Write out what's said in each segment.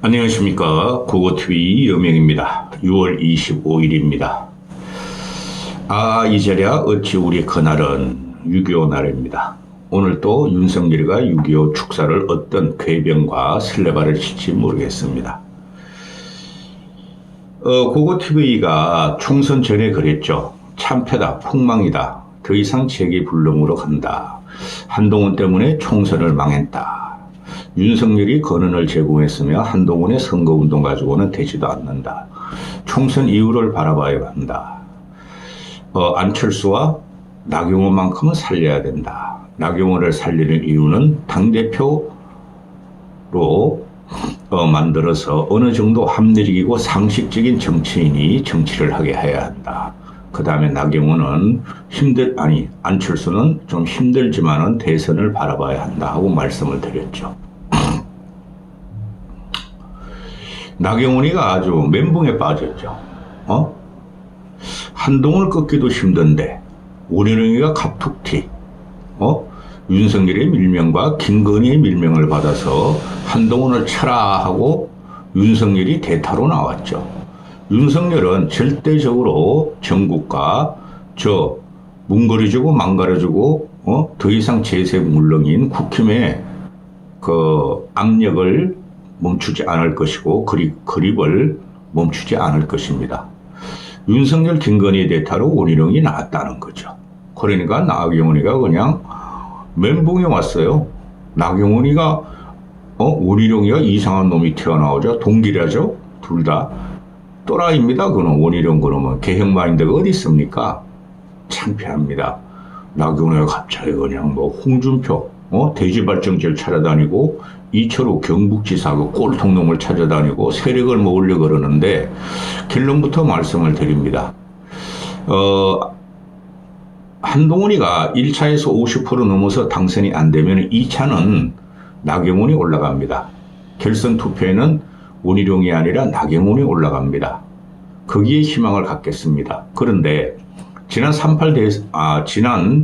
안녕하십니까. 국어TV 여명입니다. 6월 25일입니다. 이제랴 어찌 우리 그날은 6.25 날입니다. 오늘 또 윤석열이가 6.25 축사를 어떤 궤변과 설레발을 칠지 모르겠습니다. 국어TV가 총선 전에 그랬죠. 참패다, 폭망이다. 더 이상 재기 불능으로 간다. 한동훈 때문에 총선을 망했다. 윤석열이 권한을 제공했으며 한동훈의 선거운동 가지고는 되지도 않는다. 총선 이후를 바라봐야 한다. 안철수와 나경원만큼은 살려야 된다. 나경원을 살리는 이유는 당대표로 만들어서 어느 정도 합리적이고 상식적인 정치인이 정치를 하게 해야 한다. 그 다음에 나경원은 안철수는 좀 힘들지만은 대선을 바라봐야 한다 하고 말씀을 드렸죠. 나경원이가 아주 멘붕에 빠졌죠. 한동훈을 꺾기도 힘든데 원희룡이가 갑툭튀 윤석열의 밀명과 김건희의 밀명을 받아서 한동훈을 쳐라 하고 윤석열이 대타로 나왔죠. 윤석열은 절대적으로 전국과 뭉거려주고 망가려주고 더 이상 제세 물렁인 국힘의 그 압력을 멈추지 않을 것이고 그립을 멈추지 않을 것입니다. 윤석열 김건희의 대타로 원희룡이 나왔다는 거죠. 그러니까 나경원이가 그냥 멘붕에 왔어요. 나경원이가 원희룡이가 이상한 놈이 튀어나오죠. 동기라죠. 둘 다 또라이입니다. 그는 원희룡 그러면 개혁 마인드가 어디 있습니까? 창피합니다. 나경원이가 갑자기 그냥 홍준표 대지발전지를 찾아다니고 이철우 경북지사가 꼴통놈을 찾아다니고 세력을 모으려고 그러는데 결론부터 말씀을 드립니다. 한동훈이가 1차에서 50% 넘어서 당선이 안 되면 2차는 나경원이 올라갑니다. 결선 투표에는 원희룡이 아니라 나경원이 올라갑니다. 거기에 희망을 갖겠습니다. 그런데 지난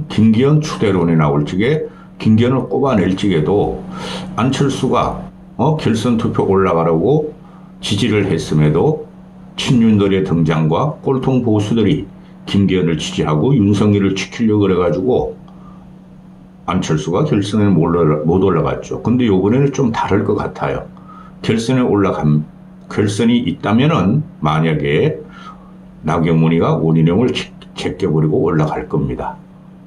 김기현 추대론이 나올 적에 김기현을 꼽아낼 적에도 안철수가 결선 투표 올라가라고 지지를 했음에도 친윤들의 등장과 꼴통 보수들이 김기현을 지지하고 윤석열을 지키려고 그래가지고 안철수가 결선에 못 올라갔죠. 근데 이번에는 좀 다를 것 같아요. 결선이 있다면은 만약에 나경원이가 원희룡을 제껴버리고 올라갈 겁니다.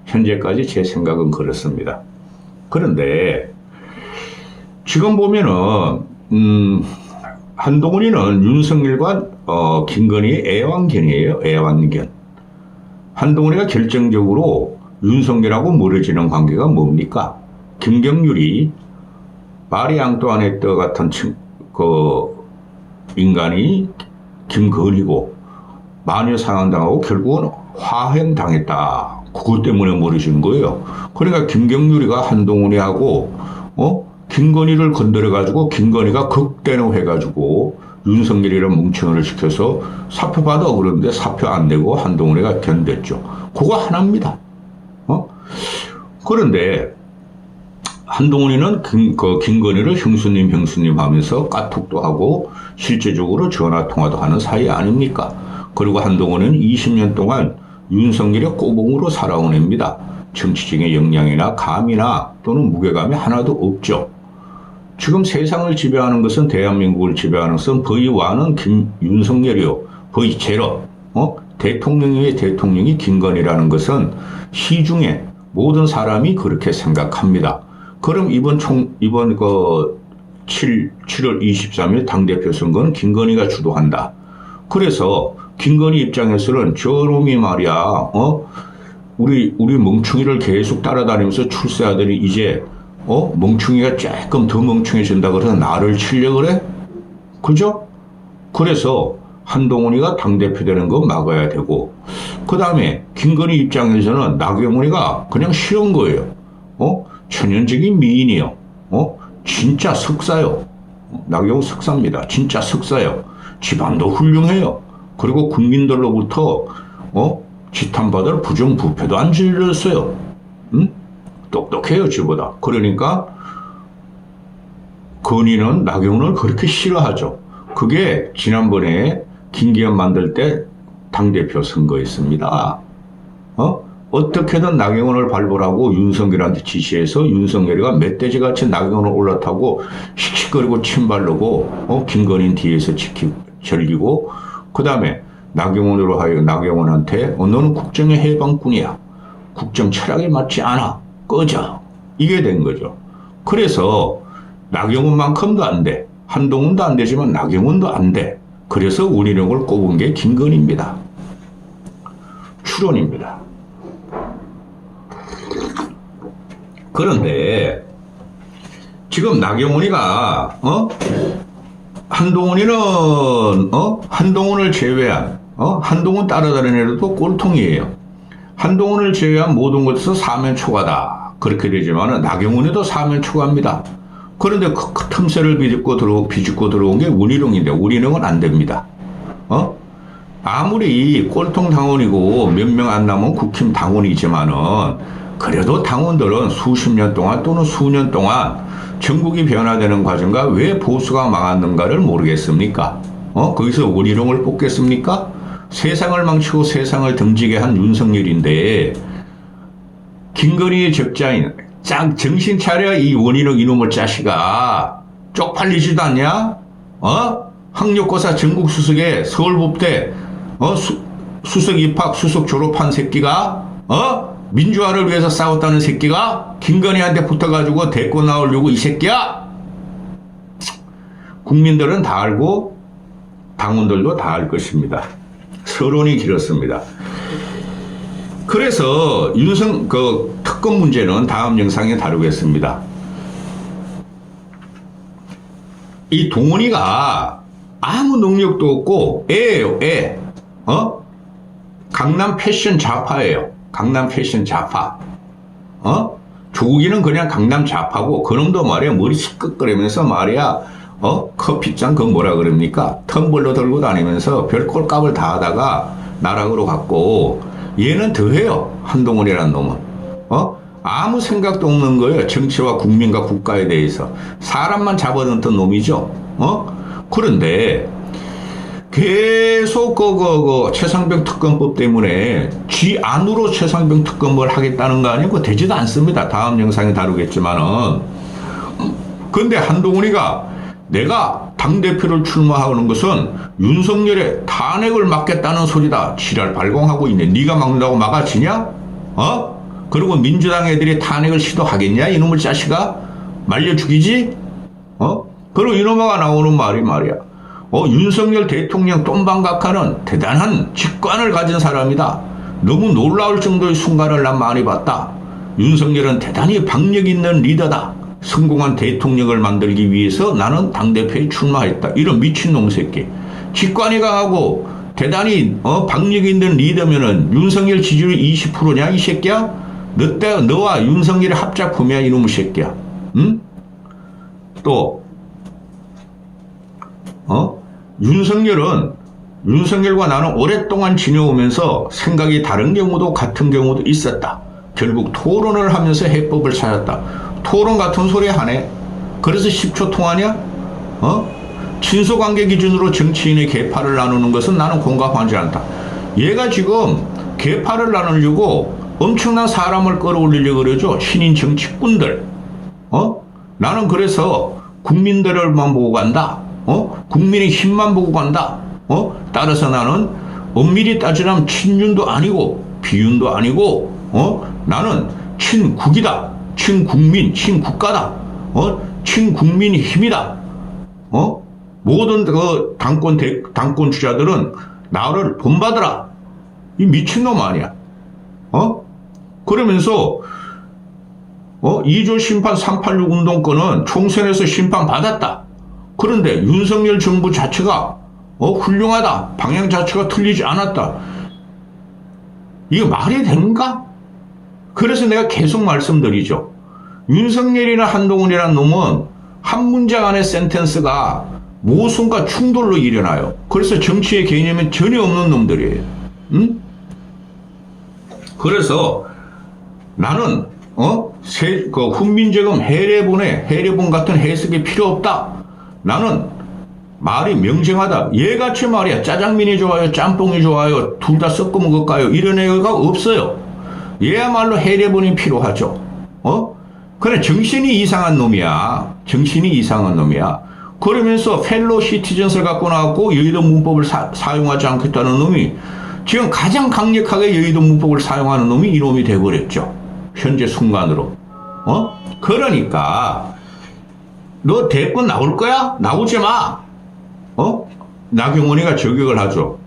현재까지 제 생각은 그렇습니다. 그런데 지금 보면은 한동훈이는 윤석열과 김건희의 애완견이에요. 애완견. 한동훈이가 결정적으로 윤석열하고 멀어지는 관계가 뭡니까? 김경률이 마리 앙뚜아네트 같은 인간이 김건희고 마녀 상황당하고 결국은 화행당했다. 그것 때문에 멀어진 거예요. 그러니까 김경률이가 한동훈이하고 김건희를 건드려가지고 김건희가 극대노해가지고 윤석열이랑 뭉청을 시켜서 사표 받아 그러는데 사표 안 내고 한동훈이가 견뎠죠. 그거 하나입니다. 그런데 한동훈이는 김건희를 형수님 하면서 까톡도 하고 실제적으로 전화통화도 하는 사이 아닙니까? 그리고 한동훈은 20년 동안 윤석열의 꼬봉으로 살아온 애입니다. 정치적인 역량이나 감이나 또는 무게감이 하나도 없죠. 지금 세상을 지배하는 것은 대한민국을 지배하는 것은 거의와는 윤석열이요. 거의 제로. 대통령의 대통령이 김건희라는 것은 시중에 모든 사람이 그렇게 생각합니다. 그럼 이번 7월 23일 당대표 선거는 김건희가 주도한다. 그래서 김건희 입장에서는 저놈이 말이야, 우리 멍충이를 계속 따라다니면서 출세하더니 이제, 멍충이가 조금 더 멍충해진다 그래서 나를 치려고 그래? 그죠? 그래서 한동훈이가 당대표 되는 거 막아야 되고, 그 다음에 김건희 입장에서는 나경원이가 그냥 싫은 거예요. 천연적인 미인이요. 진짜 석사요. 나경원 석사입니다. 진짜 석사요. 집안도 훌륭해요. 그리고 국민들로부터 지탄받을 부정부패도 안 질렸어요. 똑똑해요, 저보다. 그러니까 건의는 나경원을 그렇게 싫어하죠. 그게 지난번에 김기현 만들 때 당대표 선거였습니다. 어떻게든 나경원을 발굴하고 윤석열한테 지시해서 윤석열이가 멧돼지같이 나경원을 올라타고 씩씩거리고 침발르고 김건희 뒤에서 절기고 그 다음에 나경원으로 하여 나경원한테 너는 국정의 해방꾼이야. 국정 철학에 맞지 않아. 꺼져. 이게 된 거죠. 그래서 나경원만큼도 안 돼. 한동훈도 안 되지만 나경원도 안 돼. 그래서 운이력을 꼽은 게 김건희입니다. 추론입니다. 그런데 지금 나경원이가 한동훈을 제외한 한동훈 따라다니는 애들도 꼴통이에요. 한동훈을 제외한 모든 것에서 사면초가다. 그렇게 되지만 나경원에도 사면초가입니다. 그런데 그 틈새를 비집고 들어온 게 운이룡인데 운이룡은 안 됩니다. 아무리 꼴통 당원이고 몇 명 안 남은 국힘 당원이지만은 그래도 당원들은 수십 년 동안 또는 수년 동안 전국이 변화되는 과정과 왜 보수가 망했는가를 모르겠습니까? 거기서 원희룡을 뽑겠습니까? 세상을 망치고 세상을 등지게 한 윤석열인데 김건희의 적자인 정신 차려 이 원희룡 이놈의 자식아. 쪽팔리지도 않냐? 학력고사 전국 수석에 서울법대 수석 입학 수석 졸업한 새끼가 민주화를 위해서 싸웠다는 새끼가 김건희한테 붙어가지고 데리고 나오려고 이 새끼야. 국민들은 다 알고 당원들도 다 알 것입니다. 서론이 길었습니다. 그래서 특검 문제는 다음 영상에 다루겠습니다. 이 동훈이가 아무 능력도 없고 애예요, 애. 강남 패션 좌파예요. 강남 패션 좌파. 조국이는 그냥 강남 좌파고 그놈도 말이야 머리 시끄끄러면서 말이야 커피잔 그 뭐라 그럽니까? 텀블러 들고 다니면서 별 꼴값을 다 하다가 나락으로 갔고 얘는 더해요. 한동훈이라는 놈은. 아무 생각도 없는 거예요. 정치와 국민과 국가에 대해서. 사람만 잡아넣던 놈이죠. 그런데 계속 최상병 특검법 때문에 지 안으로 최상병 특검을 하겠다는 거 아니고 되지도 않습니다. 다음 영상에 다루겠지만은. 근데 한동훈이가 내가 당대표를 출마하는 것은 윤석열의 탄핵을 막겠다는 소리다. 지랄 발광하고 있네. 네가 막는다고 막아지냐? 그리고 민주당 애들이 탄핵을 시도하겠냐? 이놈의 자식아? 말려 죽이지? 그리고 이놈아가 나오는 말이 말이야. 윤석열 대통령 똠방각하는 대단한 직관을 가진 사람이다. 너무 놀라울 정도의 순간을 난 많이 봤다. 윤석열은 대단히 박력 있는 리더다. 성공한 대통령을 만들기 위해서 나는 당대표에 출마했다. 이런 미친놈 새끼. 직관이 강하고 대단히 박력 있는 리더면은 윤석열 지지율 20%냐 이 새끼야? 너와 윤석열의 합작품이야 이놈의 새끼야. 응? 또 윤석열과 나는 오랫동안 지내오면서 생각이 다른 경우도 같은 경우도 있었다. 결국 토론을 하면서 해법을 찾았다. 토론 같은 소리 하네. 그래서 10초 통하냐? 친소관계 기준으로 정치인의 계파를 나누는 것은 나는 공감하지 않다. 얘가 지금 계파를 나누려고 엄청난 사람을 끌어올리려고 그러죠. 신인 정치꾼들. 나는 그래서 국민들만 보고 간다. 국민의 힘만 보고 간다. 따라서 나는 엄밀히 따지면 친윤도 아니고 비윤도 아니고 나는 친국이다. 친국민, 친국가다. 친국민의 힘이다. 모든 당권 주자들은 나를 본받으라. 이 미친놈 아니야. 그러면서 2조 심판 386 운동권은 총선에서 심판받았다. 그런데 윤석열 정부 자체가 훌륭하다. 방향 자체가 틀리지 않았다. 이게 말이 되는가? 그래서 내가 계속 말씀드리죠. 윤석열이나 한동훈이라는 놈은 한 문장 안에 센텐스가 모순과 충돌로 일어나요. 그래서 정치의 개념이 전혀 없는 놈들이에요. 응? 그래서 나는 훈민재금 해례본 같은 해석이 필요 없다. 나는 말이 명정하다. 얘같이 말이야. 짜장면이 좋아요, 짬뽕이 좋아요, 둘 다 섞어 먹을까요? 이런 애가 없어요. 얘야말로 해례본이 필요하죠. 그래, 정신이 이상한 놈이야. 정신이 이상한 놈이야. 그러면서 펠로 시티즌스를 갖고 나왔고 여의도 문법을 사용하지 않겠다는 놈이 지금 가장 강력하게 여의도 문법을 사용하는 놈이 이놈이 돼버렸죠. 현재 순간으로. 그러니까 너 대권 나올 거야? 나오지 마. 나경원이가 저격을 하죠.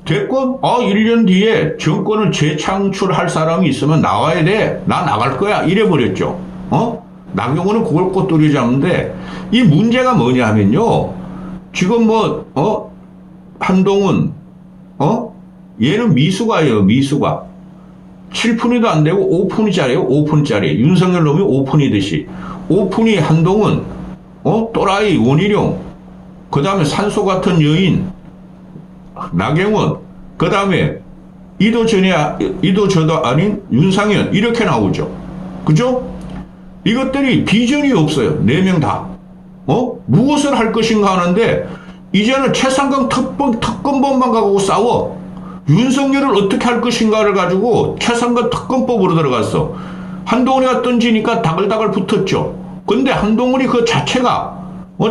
대권? 1년 뒤에 정권을 재창출할 사람이 있으면 나와야 돼. 나 나갈 거야. 이래버렸죠. 나경원은 그걸 꼬투리 잡는데, 이 문제가 뭐냐 하면요. 지금 한동훈, 얘는 미수가예요, 미수가. 7푼이도 안 되고 5푼짜리예요, 5푼짜리. 윤석열 놈이 5푼이듯이. 5푼이 한동훈, 또라이, 원희룡, 그 다음에 산소 같은 여인, 나경원, 그 다음에 이도 저도 아닌 윤상현, 이렇게 나오죠. 그죠? 이것들이 비전이 없어요. 4명 다. 무엇을 할 것인가 하는데, 이제는 최상병 특검법만 가지고 싸워. 윤석열을 어떻게 할 것인가를 가지고 최상병 특검법으로 들어갔어. 한동훈이가 던지니까 다글다글 붙었죠. 근데 한동훈이 그 자체가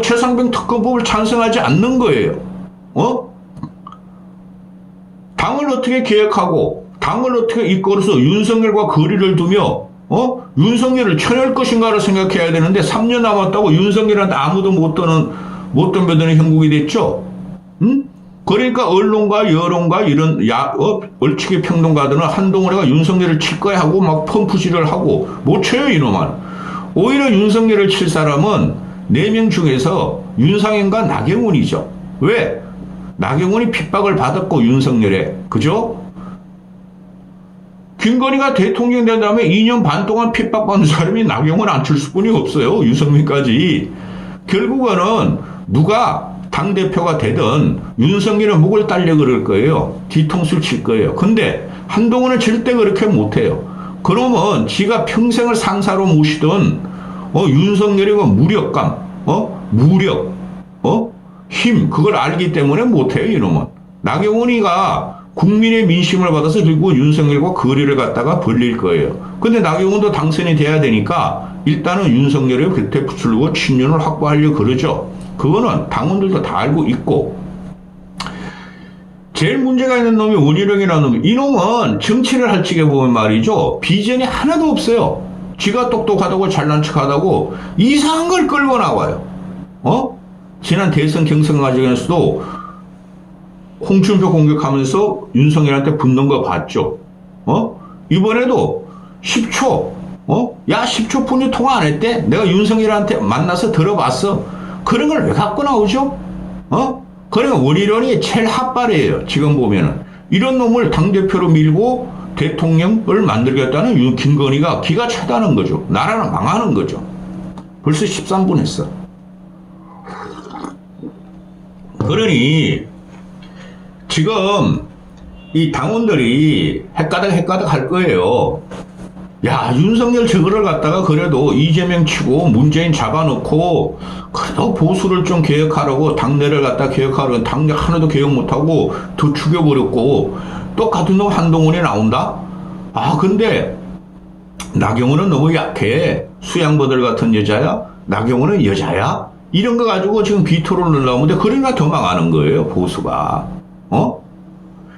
최상병 특검법을 찬성하지 않는 거예요. 당을 어떻게 개혁하고 당을 어떻게 이끌어서 윤석열과 거리를 두며 윤석열을 쳐낼 것인가를 생각해야 되는데 3년 남았다고 윤석열한테 아무도 못 덤벼드는 형국이 됐죠. 그러니까 언론과 여론과 이런 얼치기 평론가들은 한동훈이가 윤석열을 칠 거야 하고 막 펌프질을 하고 못 쳐요, 이놈은. 오히려 윤석열을 칠 사람은 4명 중에서 윤상현과 나경원이죠. 왜? 나경원이 핍박을 받았고 윤석열에. 그죠? 김건희가 대통령 된 다음에 2년 반 동안 핍박받는 사람이 나경원 안철수뿐이 없어요. 유승민까지. 결국은 누가 당대표가 되든 윤석열은 목을 딸려 그럴 거예요. 뒤통수를 칠 거예요. 근데 한동훈은 절대 그렇게 못해요. 그러면 지가 평생을 상사로 모시던 윤석열의 무력감, 무력, 힘, 그걸 알기 때문에 못해요, 이놈은. 나경원이가 국민의 민심을 받아서 결국 윤석열과 거리를 갖다가 벌릴 거예요. 근데 나경원도 당선이 돼야 되니까 일단은 윤석열의 곁에 붙들고 친윤을 확보하려고 그러죠. 그거는 당원들도 다 알고 있고. 제일 문제가 있는 놈이 원희룡이라는 놈이, 이놈은 정치를 할 적에 보면 말이죠, 비전이 하나도 없어요. 지가 똑똑하다고 잘난 척하다고 이상한 걸 끌고 나와요. 지난 대선 경선 과정에서도 홍준표 공격하면서 윤석열한테 붙는 거 봤죠. 이번에도 10초, 야, 10초 분이 통화 안 했대? 내가 윤석열한테 만나서 들어봤어. 그런 걸 왜 갖고 나오죠? 그러니까 원희룡이 제일 핫발이에요. 지금 보면은. 이런 놈을 당대표로 밀고 대통령을 만들겠다는 김건희가 기가 차다는 거죠. 나라는 망하는 거죠. 벌써 13분 했어. 그러니 지금 이 당원들이 헷가닥 할 거예요. 야, 윤석열 저거를 갖다가 그래도 이재명 치고 문재인 잡아놓고 그래도 보수를 좀 개혁하려고 당내를 갖다 개혁하려고 당내 하나도 개혁 못하고 더 죽여버렸고 또 같은 놈 한동훈이 나온다? 근데 나경원은 너무 약해. 수양버들 같은 여자야? 나경원은 여자야? 이런 거 가지고 지금 비토를 넣으려는데 그러니까 더 망하는 거예요, 보수가.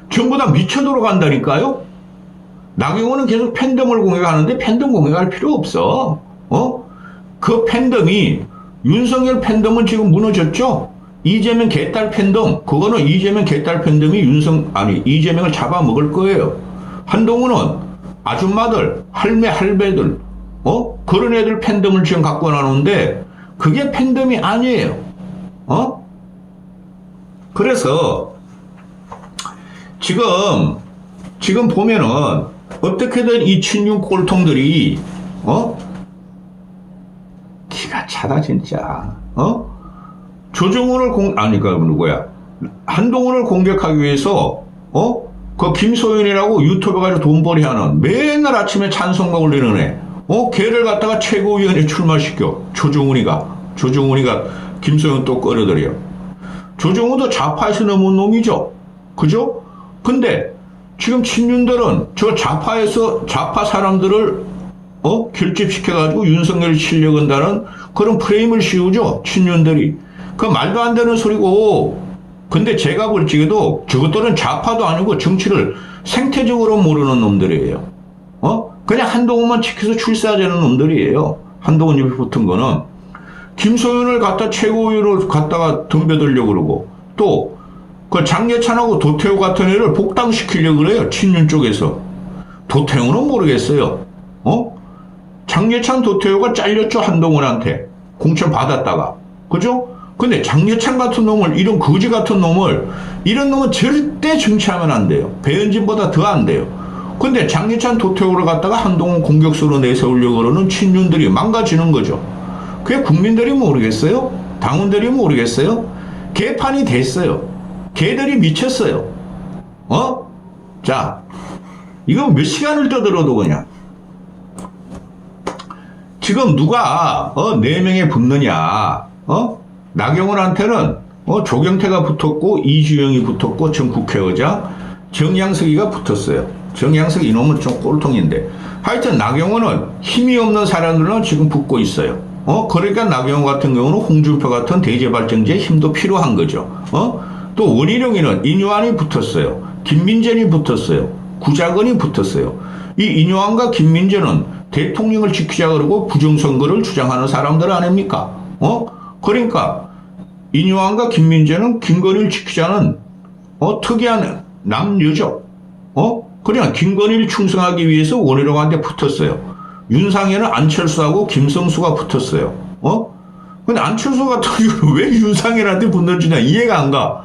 전부 다 미쳐 돌아간다니까요? 나경원은 계속 팬덤을 공격하는데 팬덤 공격할 필요 없어. 그 팬덤이, 윤석열 팬덤은 지금 무너졌죠? 이재명 개딸 팬덤, 그거는 이재명 개딸 팬덤이 이재명을 잡아먹을 거예요. 한동훈은 아줌마들, 할배들, 그런 애들 팬덤을 지금 갖고 나오는데 그게 팬덤이 아니에요. 그래서 지금 보면은 어떻게든 이 친윤 꼴통들이 기가 차다 진짜. 한동훈을 공격하기 위해서 그 김소연이라고 유튜브 가지고 돈벌이 하는 맨날 아침에 찬송가 올리는 애. 걔를 갖다가 최고위원회 출마시켜. 조정훈이가 김소연 또 끌어들여. 조정훈도 좌파에서 넘은 놈이죠. 그죠? 근데 지금 친윤들은 저 좌파 사람들을 결집시켜가지고 윤석열을 치려고 한다는 그런 프레임을 씌우죠. 친윤들이. 그 말도 안 되는 소리고. 근데 제가 볼 적에도 저것들은 좌파도 아니고 정치를 생태적으로 모르는 놈들이에요. 그냥 한동훈만 지켜서 출세하자는 놈들이에요. 한동훈 입에 붙은 거는. 김소연을 갖다 최고위로 갖다가 덤벼들려고 그러고, 또, 그 장예찬하고 도태우 같은 애를 복당시키려고 그래요. 친윤 쪽에서. 도태우는 모르겠어요. 장예찬 도태우가 잘렸죠. 한동훈한테. 공천 받았다가. 그죠? 근데 장예찬 같은 놈을, 이런 거지 같은 놈을, 이런 놈은 절대 정치하면 안 돼요. 배현진보다 더 안 돼요. 근데 장예찬 도태우를 갖다가 한동훈 공격수로 내세우려고 그러는 친윤들이 망가지는 거죠. 그게 국민들이 모르겠어요? 당원들이 모르겠어요? 개판이 됐어요. 개들이 미쳤어요. 자, 이거 몇 시간을 떠들어도 그냥. 지금 누가, 4명에 붙느냐, 나경원한테는, 조경태가 붙었고, 이주영이 붙었고, 전 국회의장, 정양석이가 붙었어요. 정양석 이놈은 좀 꼴통인데. 하여튼 나경원은 힘이 없는 사람들은 지금 붙고 있어요. 그러니까 나경원 같은 경우는 홍준표 같은 대제발전제의 힘도 필요한 거죠. 또 원희룡이는 인요한이 붙었어요. 김민전이 붙었어요. 구자건이 붙었어요. 이 인요한과 김민전은 대통령을 지키자 그러고 부정선거를 주장하는 사람들 아닙니까? 그러니까 인요한과 김민전은 김건희를 지키자는 특이한 남녀죠. 그냥 김건희를 충성하기 위해서 원희룡한테 붙었어요. 윤상현은 안철수하고 김성수가 붙었어요. 근데 안철수 같은 경우는 왜 윤상현한테 붙는지냐 이해가 안 가.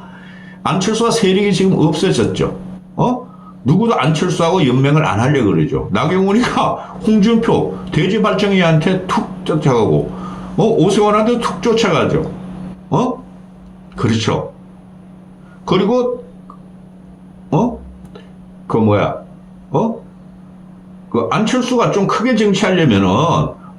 안철수와 세력이 지금 없어졌죠. 누구도 안철수하고 연맹을 안 하려고 그러죠. 나경원이가 홍준표 대제발정위한테 툭 쫓아가고, 오세훈한테 툭 쫓아가죠. 그렇죠. 그리고, 그 안철수가 좀 크게 정치하려면은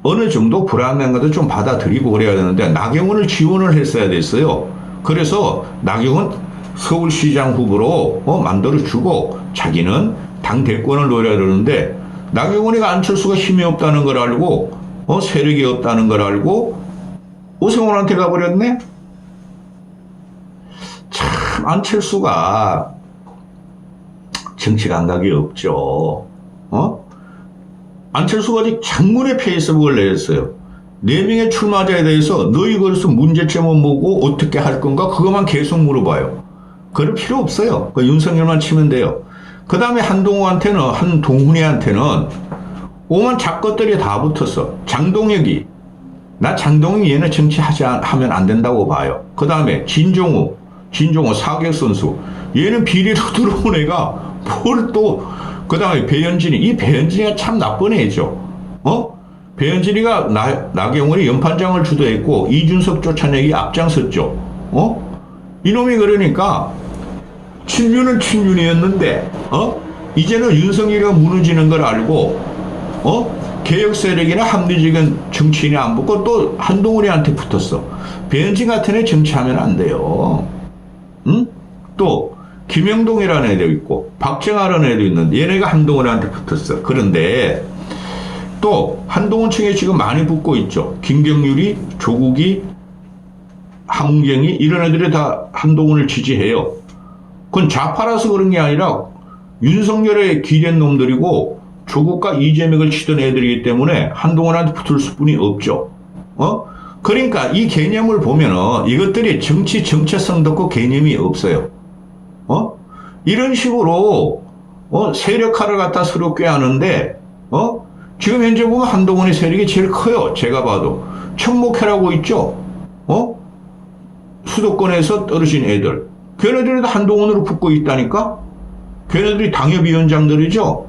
어느 정도 불안한 것도 좀 받아들이고 그래야 되는데 나경원을 지원을 했어야 됐어요. 그래서 나경원 서울시장 후보로 만들어주고 자기는 당 대권을 노려야 되는데 나경원이가 안철수가 힘이 없다는 걸 알고 세력이 없다는 걸 알고 오세훈한테 가버렸네. 참 안철수가 정치 감각이 없죠. 안철수가 아직 장문의 페이스북을 내렸어요. 4명의 출마자에 대해서 너희 거기서 문제점은 뭐고 어떻게 할 건가 그것만 계속 물어봐요. 그럴 필요 없어요. 그 윤석열만 치면 돼요. 그 다음에 한동훈이한테는 오만 작것들이 다 붙었어. 장동혁이 나 장동혁이 얘는 정치하면 안 된다고 봐요. 그 다음에 진종호 사격 선수 얘는 비리로 들어온 애가 뭘 또 그 다음에 이 배현진이가 참 나쁜 애죠. 배현진이가 나경원이 연판장을 주도했고 이준석 쫓아내기 앞장섰죠. 이놈이 그러니까 친윤은 친윤이었는데 이제는 윤석열이가 무너지는 걸 알고 개혁 세력이나 합리적인 정치인이 안 붙고 또 한동훈이한테 붙었어. 배현진 같은 애 정치하면 안 돼요. 또 김영동이라는 애도 있고 박정아라는 애도 있는데 얘네가 한동훈한테 붙었어. 그런데 또 한동훈층에 지금 많이 붙고 있죠. 김경률이, 조국이, 함경이 이런 애들이 다 한동훈을 지지해요. 그건 좌파라서 그런 게 아니라 윤석열에 기댄 놈들이고 조국과 이재명을 치던 애들이기 때문에 한동훈한테 붙을 수뿐이 없죠. 그러니까 이 개념을 보면은 이것들이 정체성도 없고 개념이 없어요. 이런 식으로 세력화를 갖다 서로 꾀하는데 지금 현재 보면 한동훈의 세력이 제일 커요. 제가 봐도 청목회라고 있죠. 수도권에서 떨어진 애들 걔네들이 한동훈으로 붙고 있다니까. 걔네들이 당협위원장들이죠.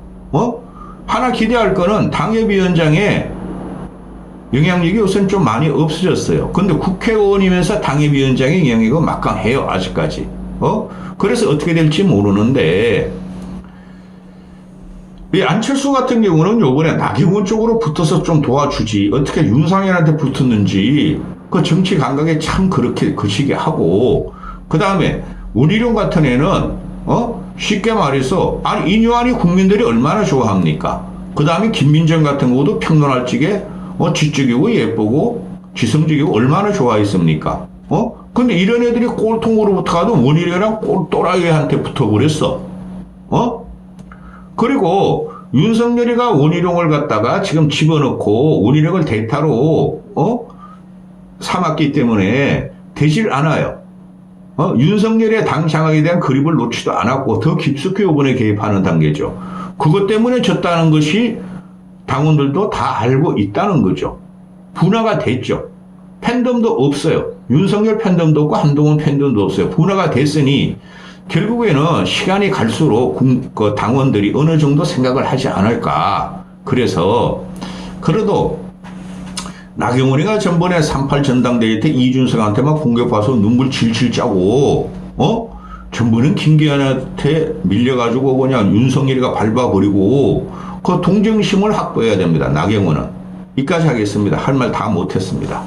하나 기대할 거는 당협위원장의 영향력이 우선 좀 많이 없어졌어요. 근데 국회의원이면서 당협위원장의 영향력은 막강해요. 아직까지. 그래서 어떻게 될지 모르는데 이 안철수 같은 경우는 요번에 나경원 쪽으로 붙어서 좀 도와주지 어떻게 윤상현한테 붙었는지 그 정치 감각에 참 그렇게 거시게 하고 그 다음에 원희룡 같은 애는 쉽게 말해서 아니 이뇨한이 국민들이 얼마나 좋아합니까? 그 다음에 김민정 같은 것도 평론할 적에 지적이고 예쁘고 지성적이고 얼마나 좋아했습니까? 근데 이런 애들이 꼴통으로 붙어가도 원희룡이랑 꼴또라이한테 붙어버렸어. 그리고 윤석열이가 원희룡을 갖다가 지금 집어넣고 원희룡을 대타로 삼았기 때문에 되질 않아요. 윤석열의 당 장악에 대한 그립을 놓지도 않았고 더 깊숙이 이번에 개입하는 단계죠. 그것 때문에 졌다는 것이 당원들도 다 알고 있다는 거죠. 분화가 됐죠. 팬덤도 없어요. 윤석열 팬덤도 없고 한동훈 팬덤도 없어요. 분화가 됐으니 결국에는 시간이 갈수록 그 당원들이 어느 정도 생각을 하지 않을까. 그래서 그래도 나경원이가 전번에 3.8 전당대회 때 이준석한테 막 공격받아서 눈물 질질 짜고 전번엔 김기현한테 밀려가지고 그냥 윤석열이가 밟아버리고 그 동정심을 확보해야 됩니다. 나경원은. 이까지 하겠습니다. 할 말 다 못했습니다.